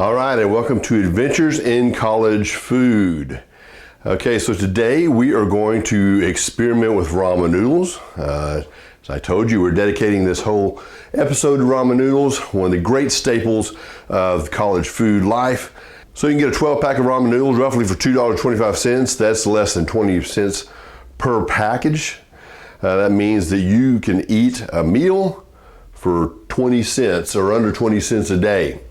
All right, and welcome to Adventures in College Food. Okay, so today we are going to experiment with ramen noodles. As I told you, we're dedicating this whole episode to ramen noodles, one of the great staples of college food life. So you can get a 12-pack of ramen noodles roughly for $2.25. That's less than 20 cents per package. That means that you can eat a meal for 20 cents or under 20 cents a day.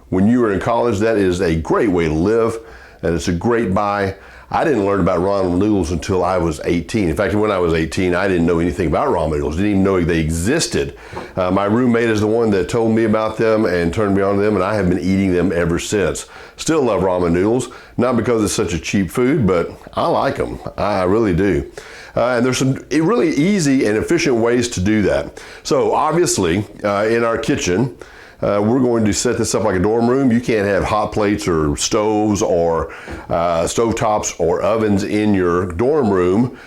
When you were in college, that is a great way to live, and it's a great buy. I didn't learn about ramen noodles until I was 18. In fact, when I was 18, I didn't know anything about ramen noodles, didn't even know they existed. My roommate is the one that told me about them and turned me on to them, and I have been eating them ever since. Still love ramen noodles, not because it's such a cheap food, but I like them. I really do. And there's some really easy and efficient ways to do that. So obviously, in our kitchen, we're going to set this up like a dorm room. You can't have hot plates or stoves or stovetops or ovens in your dorm room.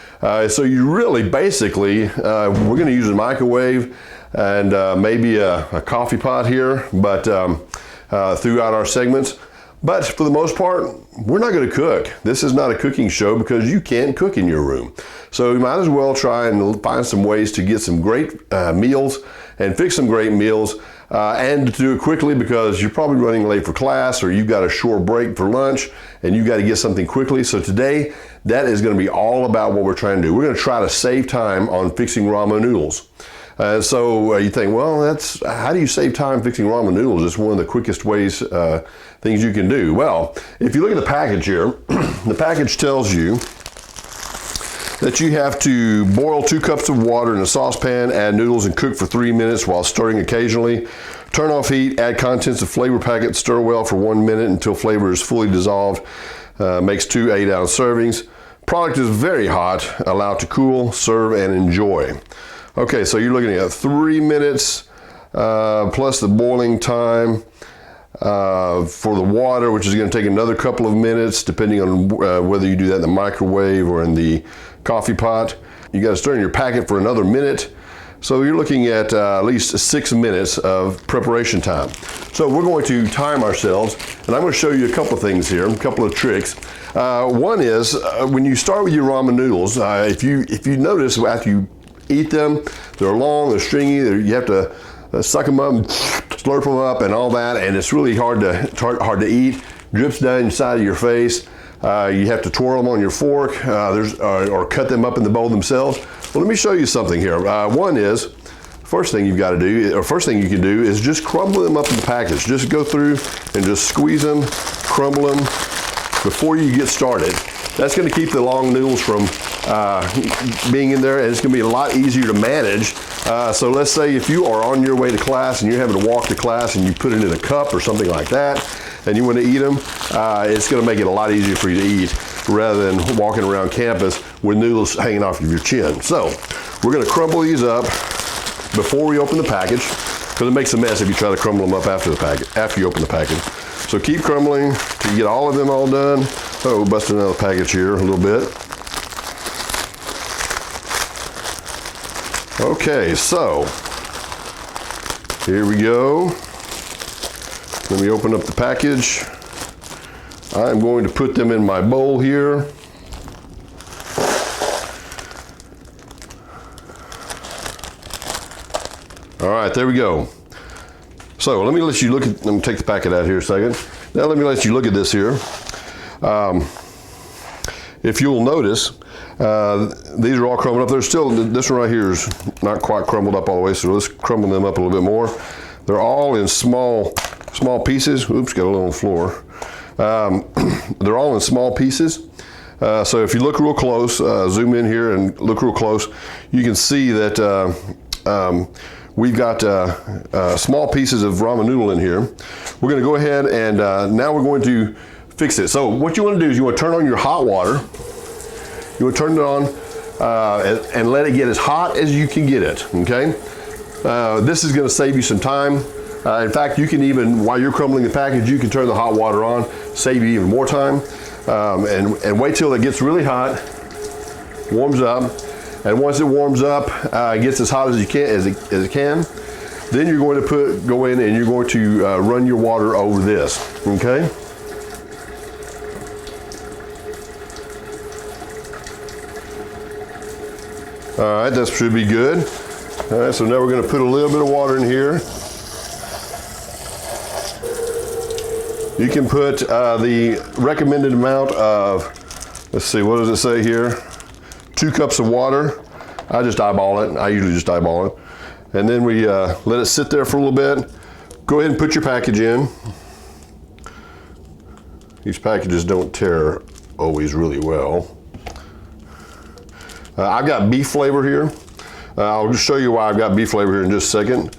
So you really basically, we're going to use a microwave and maybe a coffee pot here, but throughout our segments. But for the most part, we're not going to cook. This is not a cooking show because you can't cook in your room. So you might as well try and find some ways to get some great meals and fix some great meals. And to do it quickly because you're probably running late for class or you've got a short break for lunch and you've got to get something quickly. So today, that is going to be all about what we're trying to do. We're going to try to save time on fixing ramen noodles. So you think, well, how do you save time fixing ramen noodles? It's one of the quickest ways, things you can do. Well, if you look at the package here, the package tells you that you have to boil 2 cups of water in a saucepan, add noodles and cook for 3 minutes while stirring occasionally. Turn off heat, add contents of flavor packet, stir well for 1 minute until flavor is fully dissolved. Makes 2 8-ounce servings. Product is very hot, allow it to cool, serve and enjoy. Okay, so you're looking at 3 minutes plus the boiling time for the water, which is going to take another couple of minutes depending on whether you do that in the microwave or in the coffee pot. You got to stir in your packet for another minute. So you're looking at least 6 minutes of preparation time. So we're going to time ourselves, and I'm going to show you a couple of things here, a couple of tricks. One is when you start with your ramen noodles, if you notice after you eat them, they're long, they're stringy, you have to suck them up, and slurp them up and all that, and it's really hard to eat. Drips down inside of your face. You have to twirl them on your fork or cut them up in the bowl themselves. Well, let me show you something here. One is, first thing you can do is just crumble them up in the package. Just go through and just squeeze them, crumble them before you get started. That's going to keep the long noodles from being in there, and it's going to be a lot easier to manage. So let's say if you are on your way to class and you're having to walk to class and you put it in a cup or something like that, and you want to eat them, it's going to make it a lot easier for you to eat rather than walking around campus with noodles hanging off of your chin. So we're going to crumble these up before we open the package because it makes a mess if you try to crumble them up after you open the package. So keep crumbling till you get all of them all done. Oh, busted another package here a little bit. Okay, so here we go. Let me open up the package. I'm going to put them in my bowl here. All right, there we go. So let me take the packet out here a second. Now let me let you look at this here. If you'll notice, these are all crumbled up. There's still, this one right here is not quite crumbled up all the way, so let's crumble them up a little bit more. They're all in small pieces. Oops, got a little on the floor. They're all in small pieces. So if you look real close, zoom in here and look real close, you can see that we've got small pieces of ramen noodle in here. We're going to go ahead and now we're going to fix it. So what you want to do is you want to turn on your hot water. You want to turn it on and let it get as hot as you can get it, okay? This is going to save you some time. In fact, you can even, while you're crumbling the package, you can turn the hot water on, save you even more time, and wait till it gets really hot, warms up, and once it warms up, it gets as hot as it can, Then you're going to go in and you're going to run your water over this, okay? All right, that should be good. All right, so now we're going to put a little bit of water in here. You can put the recommended amount of, let's see, what does it say here? 2 cups of water. I just eyeball it. I usually just eyeball it. And then we let it sit there for a little bit. Go ahead and put your package in. These packages don't tear always really well. I've got beef flavor here. I'll just show you why I've got beef flavor here in just a second.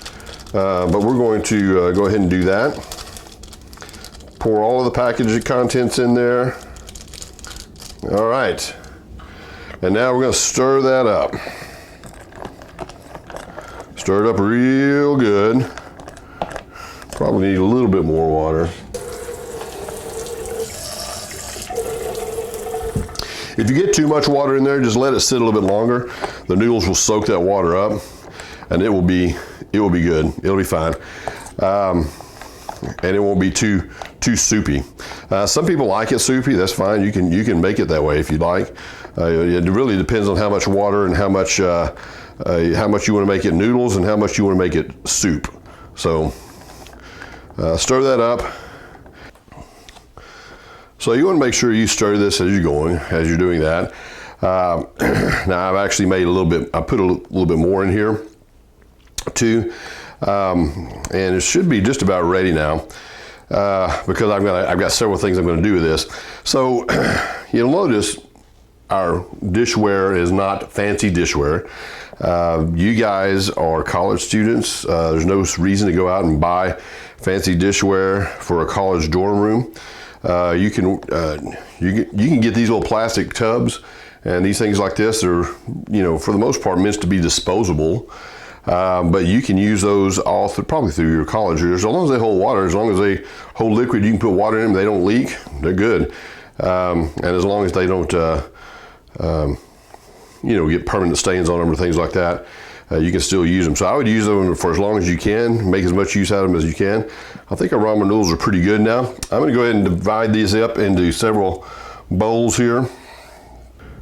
But we're going to go ahead and do that. Pour all of the package contents in there. All right. And now we're going to stir that up. Stir it up real good. Probably need a little bit more water. If you get too much water in there, just let it sit a little bit longer. The noodles will soak that water up, and it will be good. It'll be fine, and it won't be too soupy. Some people like it soupy. That's fine. You can make it that way if you'd like. It really depends on how much water and how much you want to make it noodles and how much you want to make it soup. So stir that up. So you want to make sure you stir this as you're doing that. Now I've actually made a little bit, I put a little bit more in here too. And it should be just about ready now because I've got several things I'm going to do with this. So you'll notice our dishware is not fancy dishware. You guys are college students. There's no reason to go out and buy fancy dishware for a college dorm room. You can get these little plastic tubs, and these things like this are, for the most part meant to be disposable. But you can use those all probably through your college years. As long as they hold water, as long as they hold liquid, you can put water in them, they don't leak, they're good. And as long as they don't, get permanent stains on them or things like that, you can still use them. So I would use them for as long as you can, make as much use out of them as you can. I think our ramen noodles are pretty good now. I'm gonna go ahead and divide these up into several bowls here.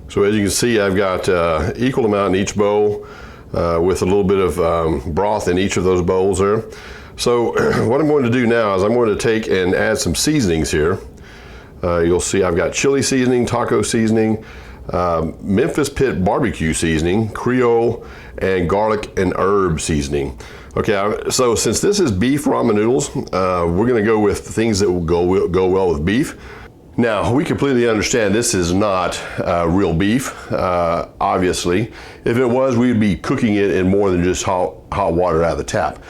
So as you can see, I've got equal amount in each bowl with a little bit of broth in each of those bowls there. So what I'm going to do now is I'm going to take and add some seasonings here. You'll see I've got chili seasoning, taco seasoning, Memphis Pit barbecue seasoning, Creole, and garlic and herb seasoning. Okay, so since this is beef ramen noodles, we're gonna go with things that will go well with beef. Now, we completely understand this is not real beef, obviously. If it was, we'd be cooking it in more than just hot water out of the tap.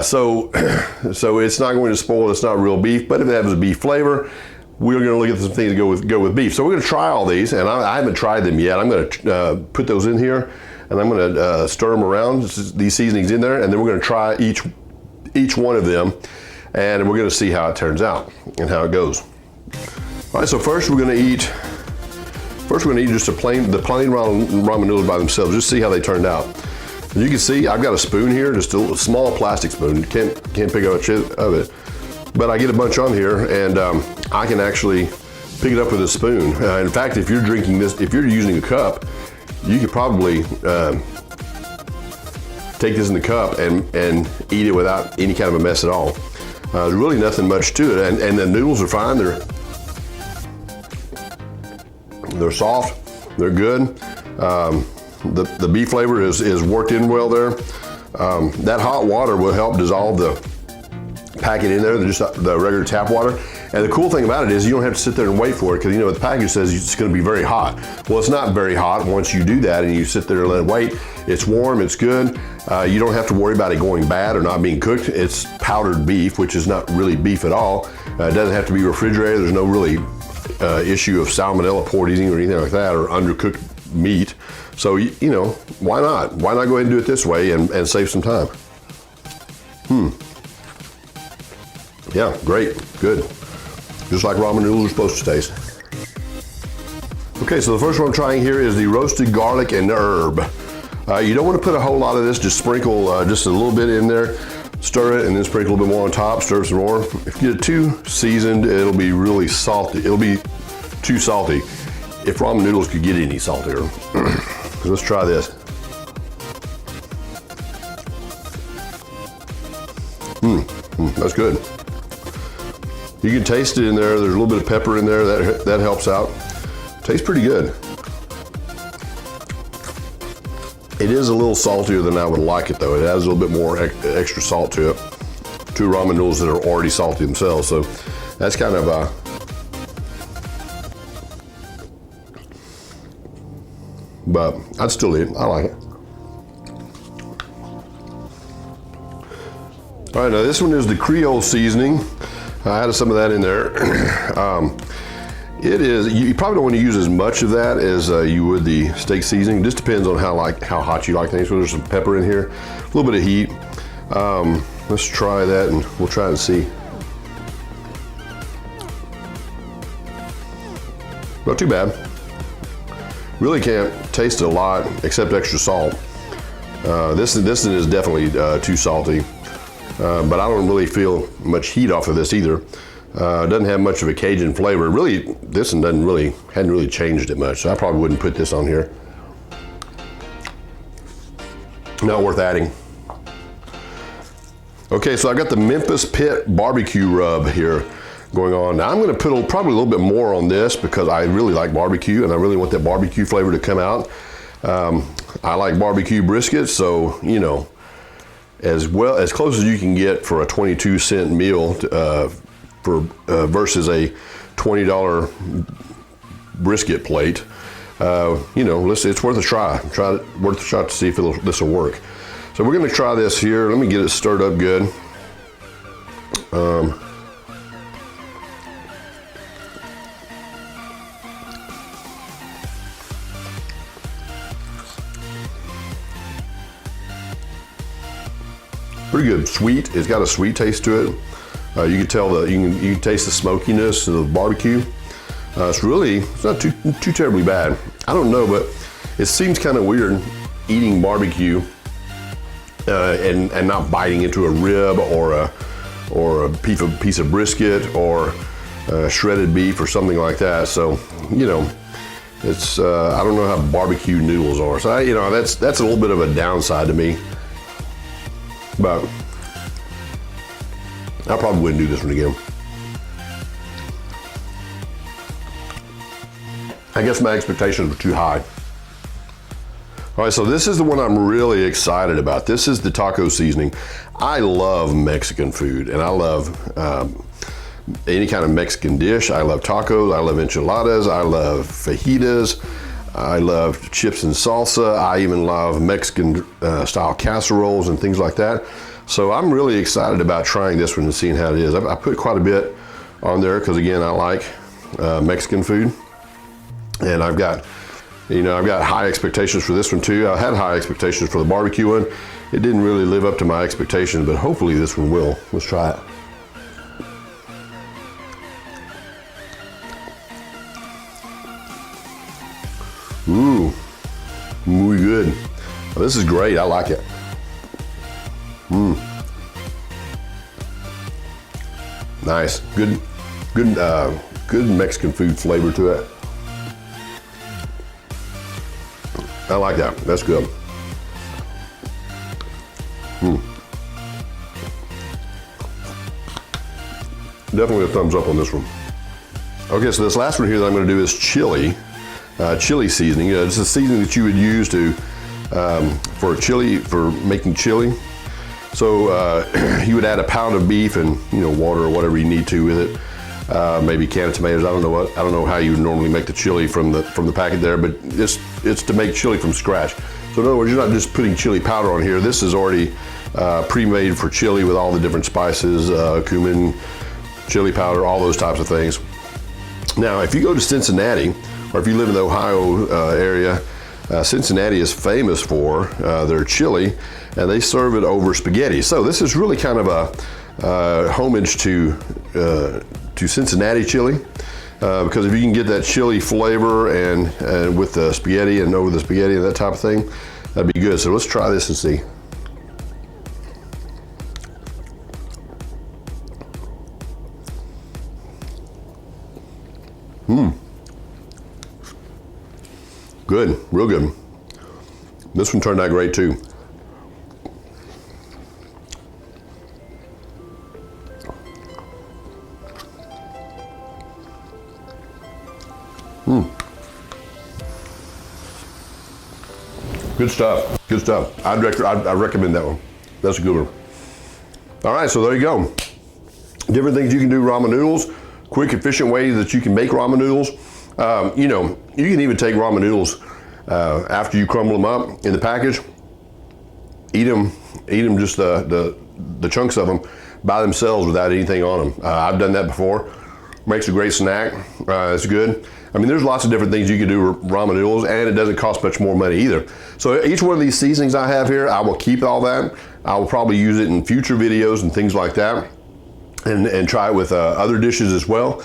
So it's not going to spoil, it's not real beef, but if it has a beef flavor, we're going to look at some things that go with beef. So we're going to try all these, and I haven't tried them yet. I'm going to put those in here, and I'm going to stir them around, these seasonings in there, and then we're going to try each one of them, and we're going to see how it turns out and how it goes. All right, so first we're going to eat just the plain ramen noodles by themselves. Just see how they turned out. As you can see, I've got a spoon here, just a small plastic spoon. You can't pick up a chip of it. But I get a bunch on here, and I can actually pick it up with a spoon. In fact, if you're drinking this, if you're using a cup, you could probably take this in the cup and eat it without any kind of a mess at all. There's really nothing much to it, and the noodles are fine. They're soft, they're good. The beef flavor is worked in well there. That hot water will help dissolve the packet in there, just the regular tap water. And the cool thing about it is you don't have to sit there and wait for it, because the package says it's going to be very hot. Well, it's not very hot once you do that and you sit there and let it wait. It's warm, it's good. You don't have to worry about it going bad or not being cooked. It's powdered beef, which is not really beef at all. It doesn't have to be refrigerated. There's no really issue of salmonella poisoning or anything like that, or undercooked meat. So, why not? Why not go ahead and do it this way and save some time? Yeah, great, good. Just like ramen noodles are supposed to taste. Okay, so the first one I'm trying here is the roasted garlic and herb. You don't want to put a whole lot of this, just sprinkle just a little bit in there, stir it, and then sprinkle a little bit more on top, stir some more. If you get it too seasoned, it'll be really salty. It'll be too salty. If ramen noodles could get any saltier. So let's try this. That's good. You can taste it in there. There's a little bit of pepper in there. That helps out. Tastes pretty good. It is a little saltier than I would like it though. It has a little bit more extra salt to it. Two ramen noodles that are already salty themselves. So that's kind of but I'd still eat it. I like it. All right, now this one is the Creole seasoning. I added some of that in there. It is, you probably don't want to use as much of that as you would the steak seasoning. It just depends on how hot you like things. So there's some pepper in here, a little bit of heat. Let's try that and we'll try and see. Not too bad. Really can't taste a lot except extra salt. This is definitely too salty. But I don't really feel much heat off of this either. It doesn't have much of a Cajun flavor. Really, this one hadn't really changed it much, so I probably wouldn't put this on here. Not worth adding. Okay, so I got the Memphis Pit barbecue rub here going on. Now I'm gonna put probably a little bit more on this because I really like barbecue and I really want that barbecue flavor to come out. I like barbecue brisket, so you know, as close as you can get for a 22-cent meal versus a $20 brisket plate. You know, it's worth a try. Worth a shot to see if this will work. So we're gonna try this here. Let me get it stirred up good. Pretty good, sweet. It's got a sweet taste to it. You can tell you can taste the smokiness of the barbecue. It's not too terribly bad. I don't know, but it seems kind of weird eating barbecue and not biting into a rib or a piece of brisket or shredded beef or something like that. So you know, it's I don't know how barbecue noodles are. So you know, that's a little bit of a downside to me. But I probably wouldn't do this one again. I guess my expectations were too high. All right, so this is the one I'm really excited about. This is the taco seasoning. I love Mexican food and I love any kind of Mexican dish. I love tacos, I love enchiladas, I love fajitas, I love chips and salsa. I even love Mexican style casseroles and things like that. So I'm really excited about trying this one and seeing how it is. I put quite a bit on there because again, I like Mexican food. And I've got high expectations for this one too. I had high expectations for the barbecue one. It didn't really live up to my expectations, but hopefully this one will. Let's try it. Ooh, muy good. Oh, this is great, I like it. Nice, good Mexican food flavor to it. I like that, that's good. Definitely a thumbs up on this one. Okay, so this last one here that I'm gonna do is chili. Chili seasoning. It's a seasoning that you would use for making chili. So you would add a pound of beef and water or whatever you need to with it. Maybe a can of tomatoes. I don't know how you normally make the chili from the packet there, but it's to make chili from scratch. So in other words, you're not just putting chili powder on here. This is already pre-made for chili with all the different spices, cumin, chili powder, all those types of things. Now, if you go to Cincinnati, or if you live in the Ohio area, Cincinnati is famous for their chili, and they serve it over spaghetti. So this is really kind of a homage to Cincinnati chili, because if you can get that chili flavor and with the spaghetti and over the spaghetti and that type of thing, That'd be good. So let's try this and see. Good, real good. This one turned out great too. Good stuff, good stuff. I recommend that one. That's a good one. All right, so there you go. Different things you can do ramen noodles, quick, efficient ways that you can make ramen noodles. You know, you can even take ramen noodles after you crumble them up in the package, eat them just the chunks of them by themselves without anything on them. I've done that before. Makes a great snack. It's good. I mean, there's lots of different things you can do with ramen noodles, and it doesn't cost much more money either. So each one of these seasonings I have here, I will keep all that. I will probably use it in future videos and things like that, and try it with other dishes as well.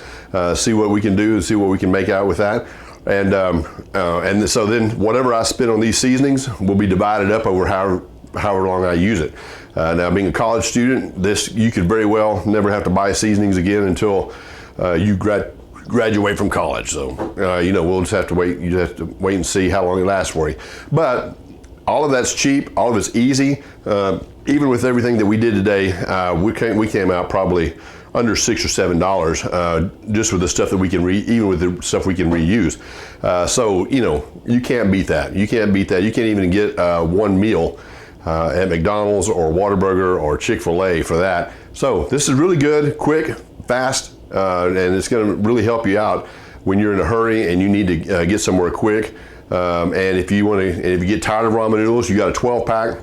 See what we can do and see what we can make out with that. And so then whatever I spend on these seasonings will be divided up over however long I use it. Now, being a college student, you could very well never have to buy seasonings again until you graduate from college. So, you know, we'll just have to wait. You have to wait and see how long it lasts for you. But all of that's cheap. All of it's easy. Even with everything that we did today, we came out probably under $6 or $7 just with the stuff that we can even with the stuff we can reuse. So, you know, you can't beat that. You can't beat that. You can't even get one meal at McDonald's or Whataburger or Chick-fil-A for that. So this is really good, quick, fast, and it's going to really help you out when you're in a hurry and you need to get somewhere quick. And if you get tired of ramen noodles, you got a 12-pack,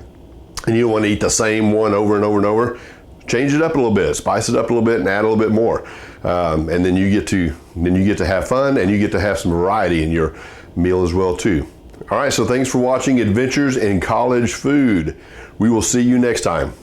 and you don't want to eat the same one over and over and over. Change it up a little bit, spice it up a little bit, and add a little bit more. And then you get to have fun, and you get to have some variety in your meal as well too. All right, so thanks for watching Adventures in College Food. We will see you next time.